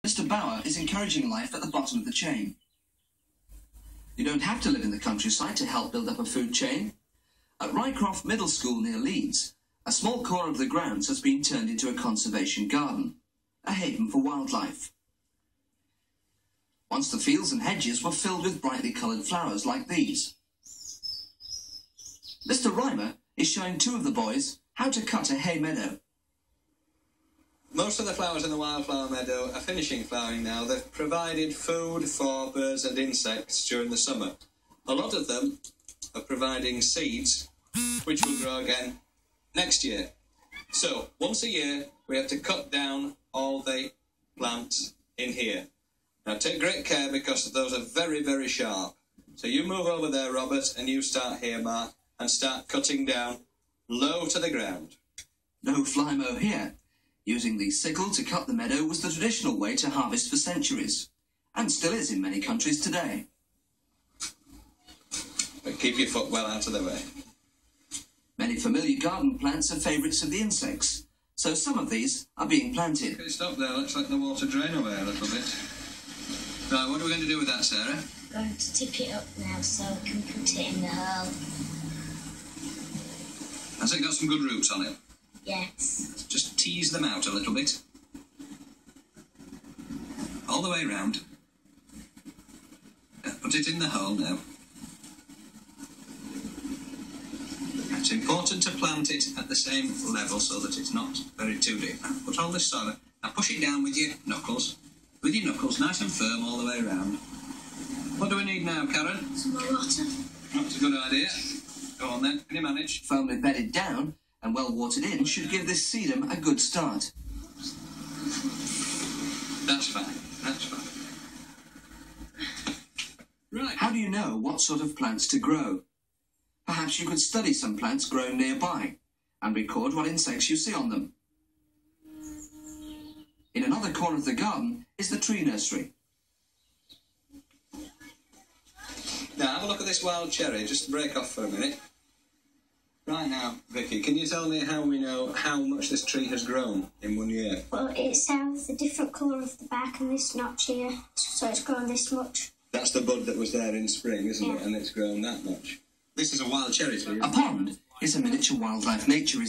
Mr. Bauer is encouraging life at the bottom of the chain. You don't have to live in the countryside to help build up a food chain. At Ryecroft Middle School near Leeds, a small corner of the grounds has been turned into a conservation garden, a haven for wildlife. Once the fields and hedges were filled with brightly coloured flowers like these. Mr. Rymer is showing two of the boys how to cut a hay meadow. Most of the flowers in the wildflower meadow are finishing flowering now. They've provided food for birds and insects during the summer. A lot of them are providing seeds, which will grow again next year. So, once a year, we have to cut down all the plants in here. Now, take great care because those are very, very sharp. So you move over there, Robert, and you start here, Mark, and start cutting down low to the ground. No fly mow here. Using the sickle to cut the meadow was the traditional way to harvest for centuries, and still is in many countries today. But keep your foot well out of the way. Many familiar garden plants are favourites of the insects, so some of these are being planted. Okay, stop there. Let's let the water drain away a little bit. Right, what are we going to do with that, Sarah? I'm going to tip it up now so I can put it in the hole. Has it got some good roots on it? Yes. Just tease them out a little bit. All the way round. Put it in the hole now. It's important to plant it at the same level so that it's not very too deep. Now, put all this soil. Now push it down with your knuckles. With your knuckles nice and firm all the way round. What do we need now, Karen? Some more water. That's a good idea. Go on then, can you manage? Firmly bedded down and well watered in should give this sedum a good start. That's fine, that's fine. Right. How do you know what sort of plants to grow? Perhaps you could study some plants grown nearby and record what insects you see on them. In another corner of the garden is the tree nursery. Now have a look at this wild cherry, just break off for a minute. Right now, Vicky, can you tell me how we know how much this tree has grown in 1 year? Well, it sounds the different colour of the bark and this notch here, so it's grown this much. That's the bud that was there in spring, isn't it? And it's grown that much. This is a wild cherry tree. A pond is a miniature wildlife nature